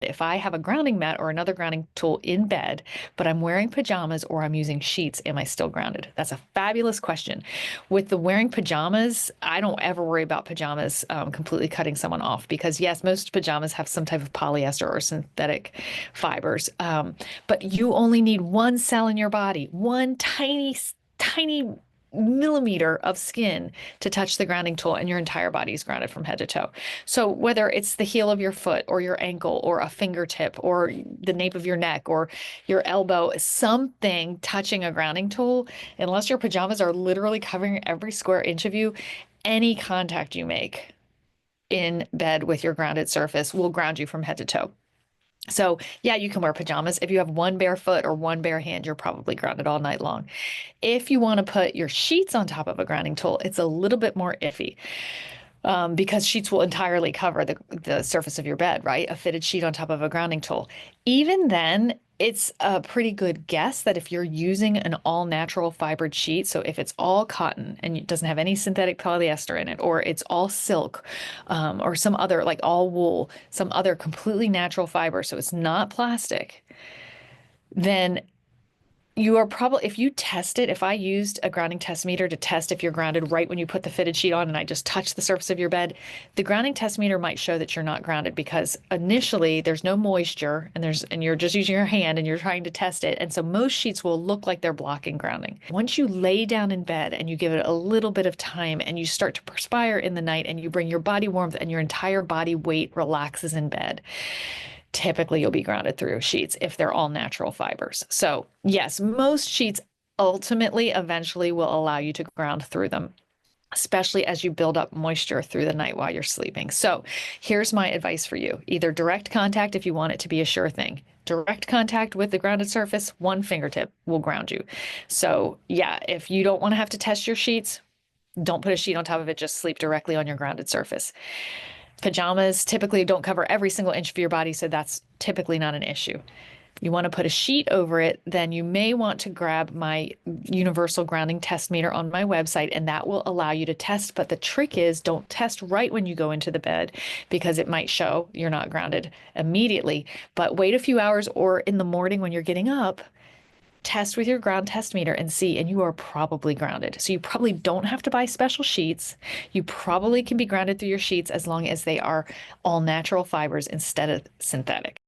If I have a grounding mat or another grounding tool in bed, but I'm wearing pajamas or I'm using sheets, am I still grounded? That's a fabulous question. With the wearing pajamas, I don't ever worry about pajamas completely cutting someone off because, yes, most pajamas have some type of polyester or synthetic fibers, but you only need one cell in your body, one tiny millimeter of skin to touch the grounding tool, and your entire body is grounded from head to toe. So whether it's the heel of your foot or your ankle or a fingertip or the nape of your neck or your elbow, something touching a grounding tool, unless your pajamas are literally covering every square inch of you, any contact you make in bed with your grounded surface will ground you from head to toe. So, yeah, you can wear pajamas. If you have one bare foot or one bare hand, you're probably grounded all night long. If you want to put your sheets on top of a grounding tool, it's a little bit more iffy because sheets will entirely cover the surface of your bed, right? A fitted sheet on top of a grounding tool. Even then, it's a pretty good guess that if you're using an all natural fibered sheet, so if it's all cotton and it doesn't have any synthetic polyester in it, or it's all silk, or some other, like all wool, some other completely natural fiber, so it's not plastic, then you are probably, if you test it, if I used a grounding test meter to test if you're grounded right when you put the fitted sheet on and I just touch the surface of your bed, the grounding test meter might show that you're not grounded because initially there's no moisture and you're just using your hand and you're trying to test it. And so most sheets will look like they're blocking grounding. Once you lay down in bed and you give it a little bit of time and you start to perspire in the night and you bring your body warmth and your entire body weight relaxes in bed, typically you'll be grounded through sheets if they're all natural fibers. So, yes, most sheets ultimately eventually will allow you to ground through them, especially as you build up moisture through the night while you're sleeping. So, here's my advice for you. Either direct contact if you want it to be a sure thing. Direct contact with the grounded surface, one fingertip will ground you. So, yeah, if you don't want to have to test your sheets, don't put a sheet on top of it, just sleep directly on your grounded surface. Pajamas typically don't cover every single inch of your body, so that's typically not an issue. You want to put a sheet over it, then you may want to grab my universal grounding test meter on my website, and that will allow you to test. But the trick is don't test right when you go into the bed because it might show you're not grounded immediately. But wait a few hours or in the morning when you're getting up, test with your ground test meter and see, and you are probably grounded. So you probably don't have to buy special sheets. You probably can be grounded through your sheets as long as they are all natural fibers instead of synthetic.